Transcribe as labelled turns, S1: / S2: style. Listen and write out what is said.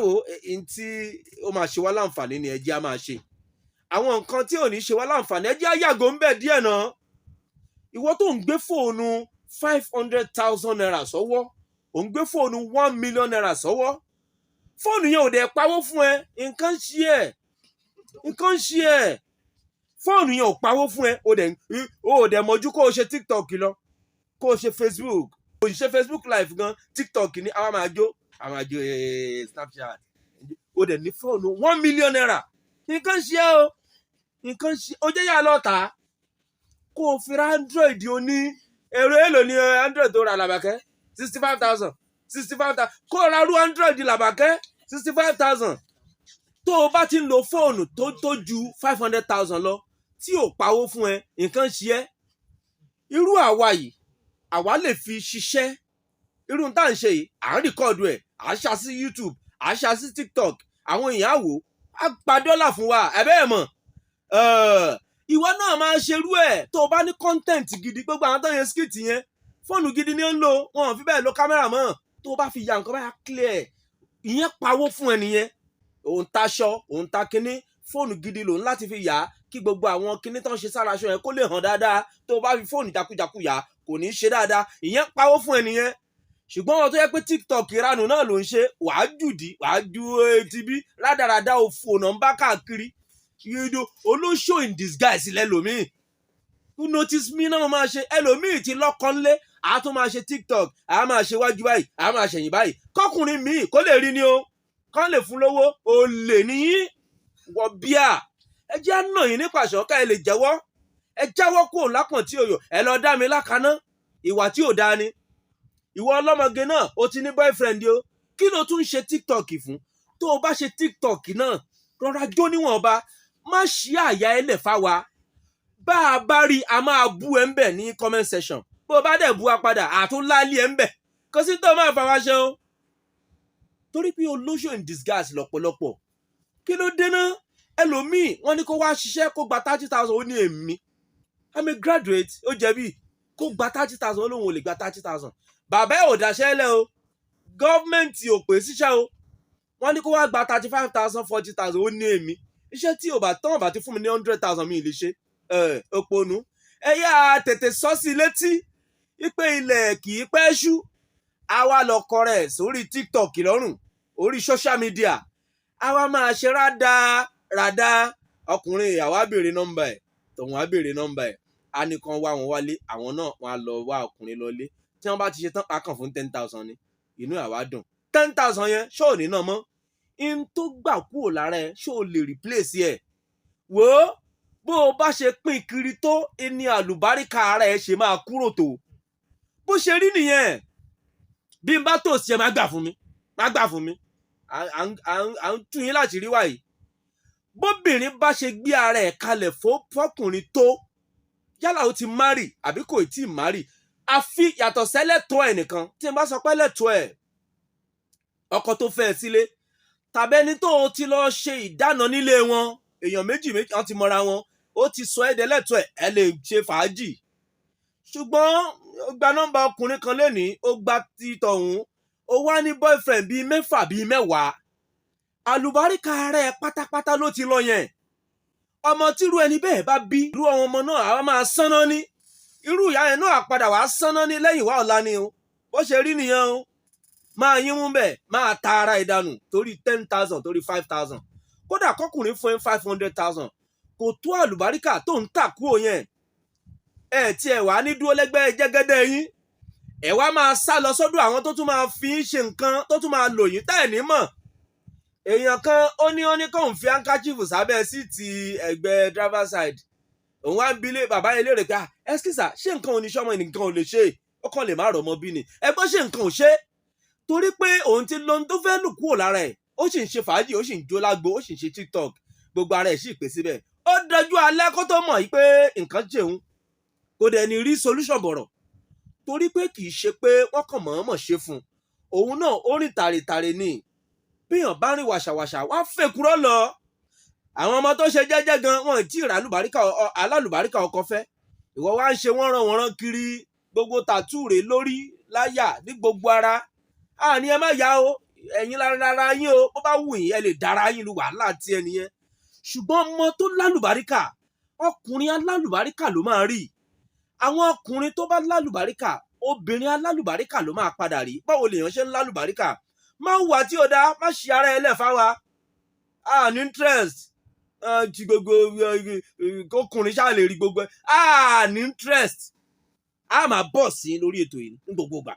S1: wo tí ó máa ṣe wá láǹfààní ni ẹ jẹ́ á máa ṣe àwọn nǹkan tí ò ní ṣe wá láǹfààní ẹ jẹ́ á yàgò ń bẹ̀ díẹ̀ náà. Ìwọ tó ń gbé fóònù 500,000 naira sọ́wọ́ ò ń gbé fóònù 1 million naira sọ́wọ́ fóònù yẹn ò dẹ̀ pawó fún ẹ nǹkan ṣe ẹ̀ fóònù yẹn ò pawó fún ẹ ó dẹ̀ mọ̀jú kó o ṣe TikTok lọ kó o ṣe Facebook kó o ṣe Facebook live gan TikTok ní àwọn máa jó Snapchat ó dẹ̀ ní fóònù 1 million naira nǹkan ṣe ó jẹ́ yà lọ́ta kó o fi ra Android oní èrò èlò ní Android tó ra làbàkẹ́ 65,000 kó o ra rú Android làbàkẹ́ 65,000 tó o bá ti ń lo fóònù tó ju 500,000 lọ tí ò pawó fún ẹ nǹkan ṣe ẹ́. Irú àwa yìí àwa lè fi ṣiṣẹ́ irú tá à ń ṣe yìí à ń rìkọ́ọ̀dù ẹ̀ à ń ṣá sí YouTube à ń ṣá sí TikTok àwọn èèyàn àwò á gba dọ́là fún wa ẹ bẹ́ẹ̀ mọ̀ ìwọ náà máa ṣerú ẹ̀ tó o bá ní content gidi gbogbo àwọn tó yẹn skit yẹn fóònù gidi ni ó ń lò wọn ò fi bẹ́ẹ̀ lo kámẹ́rà mọ́ tó o bá fi ya nǹkan báyà clear ìyẹn pawó fún ẹ nìyẹn òun taṣọ òun ta kinní fóònù gidi lòun láti fi yà á kí gbogbo àwọn kinní tó ń ṣe sára aṣọ yẹn kó lè hàn dáadáa tó o bá fi fóònù jakujaku yà á kò ní í ṣe dáadáa ìyẹn pawó fún ẹ nìyẹn. Ṣùgbọ́n wọn tó yẹ pé TikTok ìranù náà ló ń ṣe wàá ju tibí rádaràda òfò náà ń bá káàkiri olóṣò in disguise lẹ́lòmíì who notice me náà máa ṣe ẹlòmíì ti lọ́kànlé àá tún máa ṣe TikTok àá máa ṣe wájú báyìí àá máa ṣẹ̀yìn báyìí kọkùnrin míì kó lè rí ni o kán lè fún lówó olè níyí wọ bíà ẹ jẹ́ àná yìí nípa àṣọká ẹ lè jẹ́wọ́ ẹ jáwọ́ kó lápọ̀n tí òyò ẹ lọ dá mi lákaná ìwà tí ò dáa ni. Ìwọ ọlọ́mọge náà o ti ní boyfriend o kí ló tún ṣe TikTok fún tó o bá ṣe TikTok náà rọra jó níwọ̀nba má ṣí àyà ẹlẹ̀ fáwa bá a bá rí a máa bú ẹ ń bẹ̀ ní comment section bó o bá dẹ̀ bú wa padà àtúnláàlì ẹ ń bẹ̀ kò sí tó máa fà wá ṣe o torí pé olóṣò in disguise lọ́pọ̀lọpọ̀ kí ló dé náà ẹlòmíì wọ́n ní kó wá ṣiṣẹ́ kó gba 30,000 ó ní èmi I'm a graduate ó jẹ̀bi kó gba 30,000 ó lóun ò lè gba 30,000 bàbá ẹ̀ ò dáṣẹ́ lẹ̀ o gọ́ọ̀mẹ̀ntì ò pè síṣẹ́ o wọ́n ní kó wá gba 35,000 40,000 ó ní èmi iṣẹ́ tí ò bá tán bá ti fún mi ní 100,000 mi lè ṣe òpònú ẹ yá tètè sọ sí létí wípé ilẹ̀ kì í pẹ́ ṣú àwa lọ kọrẹ sórí TikTok lọ́rùn orí social media àwa máa ṣe rádá ọkùnrin ìyàwó á béèrè nọ́mbà ẹ̀ tòun á béèrè nọ́mbà ẹ̀ á nìkan wá wọn wálé àwọn náà wọn á lọ wá ọkùnrin lọlé tí wọ́n bá ti ṣe tán akàn fún 10,000 ni inú àwa dùn 10,000 yẹn ṣó ò ní náà mọ́ in tó gbà kúrò lára ẹ ṣó o lè replace ẹ wò ó bó o bá ṣe pín kiri tó ẹni àlùbáríkà ara ẹ ṣe máa kúrò tó bó ṣe rí nìyẹn bí n bá tò sí ẹ má gbà fún mi à ń tún yín láti rí wáyé bóbìnrin bá ṣe gbé ara ẹ kalẹ̀ fọkùnrin tó yálà ó ti marry àbí kò tí ì marry àfi yàtọ̀ sẹ́lẹ̀tọ́ ẹ̀ nìkan tí n bá sọ pé lẹ́tọ́ ẹ̀ ọkọ tó fẹ́ sílé tàbí ẹni tó ti lọ ṣe ìdáná nílé wọn èèyàn méjì wọn ti mọra wọn ó ti sọ ẹ́ dẹ́lẹ́tọ́ ẹ̀ lè ṣe fàájì ṣùgbọ́n ó gba nọ́mbà ọkùnrin kan lẹ́nìí ó gba ti tọ̀hún ó wá ní boyfriend bíi 6 bíi 10 àlùbáríkà rẹ̀ pátápátá ló ti lọ yẹn ọmọ tírú ẹni bẹ́ẹ̀ bá bí irú ọmọ náà àwọn máa sánná ní irú ìyá yẹn náà padà wàá sánná ní lẹ́yìn wá ọ̀la ni o bó ṣe rí nìyẹn o máa yín mú bẹ́ẹ̀ máa ta ara ìdànù torí 10,000 torí 5,000 kódà kọkùnrin fún ẹ 500,000 kò tó àlùbáríkà tó ń tà kúrò yẹn ẹ tí ẹ wàá ní dúró lẹ́gbẹ́ jẹ́gẹ́dẹ́ yín ẹ wá máa sá lọ sọ́dọ̀ àwọn tó tún máa fi ń ṣe nǹkan tó tún máa lò yín tá ẹ̀ ní mọ̀ èèyàn kan ó ní kóun fi handkerchief sábẹ́ síìtì ẹ̀gbẹ́ driver side òun wá ń bilé bàbá yẹn léèrè pé ẹ́skísà ṣé nǹkan oníṣọ́mọ nìkan ò lè ṣe ó kàn lè má rọ̀ ọmọ bí ni ẹgbọ́n ṣe nǹkan ò ṣe torí pé òun ti lóhun tó fẹ́ lù kúrò lára ẹ̀ ó sì ń ṣe fàájì ó sì ń jó lágbo ó sì ń ṣe TikTok gbogbo ara ẹ̀ sì pè síbẹ̀ ó dájú alẹ́ kó tó mọ̀ yìí pé nǹkan jẹun kò dẹ̀ ní rí solution bọ̀rọ̀ torí pé kì í ṣe pé wọ́n kàn mọ̀ọ́mọ̀ ṣe fún òun náà ó rìn tàrètàrè ni bíyàn bá rìn wàṣàwàṣà wá fèkúrọ́ lọ àwọn ọmọ tó ṣe jẹ́jẹ́ gan wọn ì tí ì rà alálùbáríkà ọkọ fẹ́ ìwọ wá ń ṣe wọ́n rán kiri gbogbo tàtú rè lórí láyà ní gbogbo ara àní ẹ má yá o ẹ̀yin lára yín o bó bá wù yín ẹ lè dára yín lu wàhálà tí ẹ nìyẹn ṣùgbọ́n ọmọ tó lálùbáríkà ọkùnrin alálùbáríkà ló máa rí àwọn ọkùnrin tó bá lálùbáríkà obìnrin alálùbáríkà ló máa padà rí báwo lèèyàn ṣe ń lálùbáríkà má hùwà tí ò dáa má ṣe ara ẹ lẹ́fà wa ní interest ti gbogbo ọkùnrin ṣáà lè rí gbogbo ní interest a máa bọ̀ sí lórí ètò yìí ní gbogbo ìgbà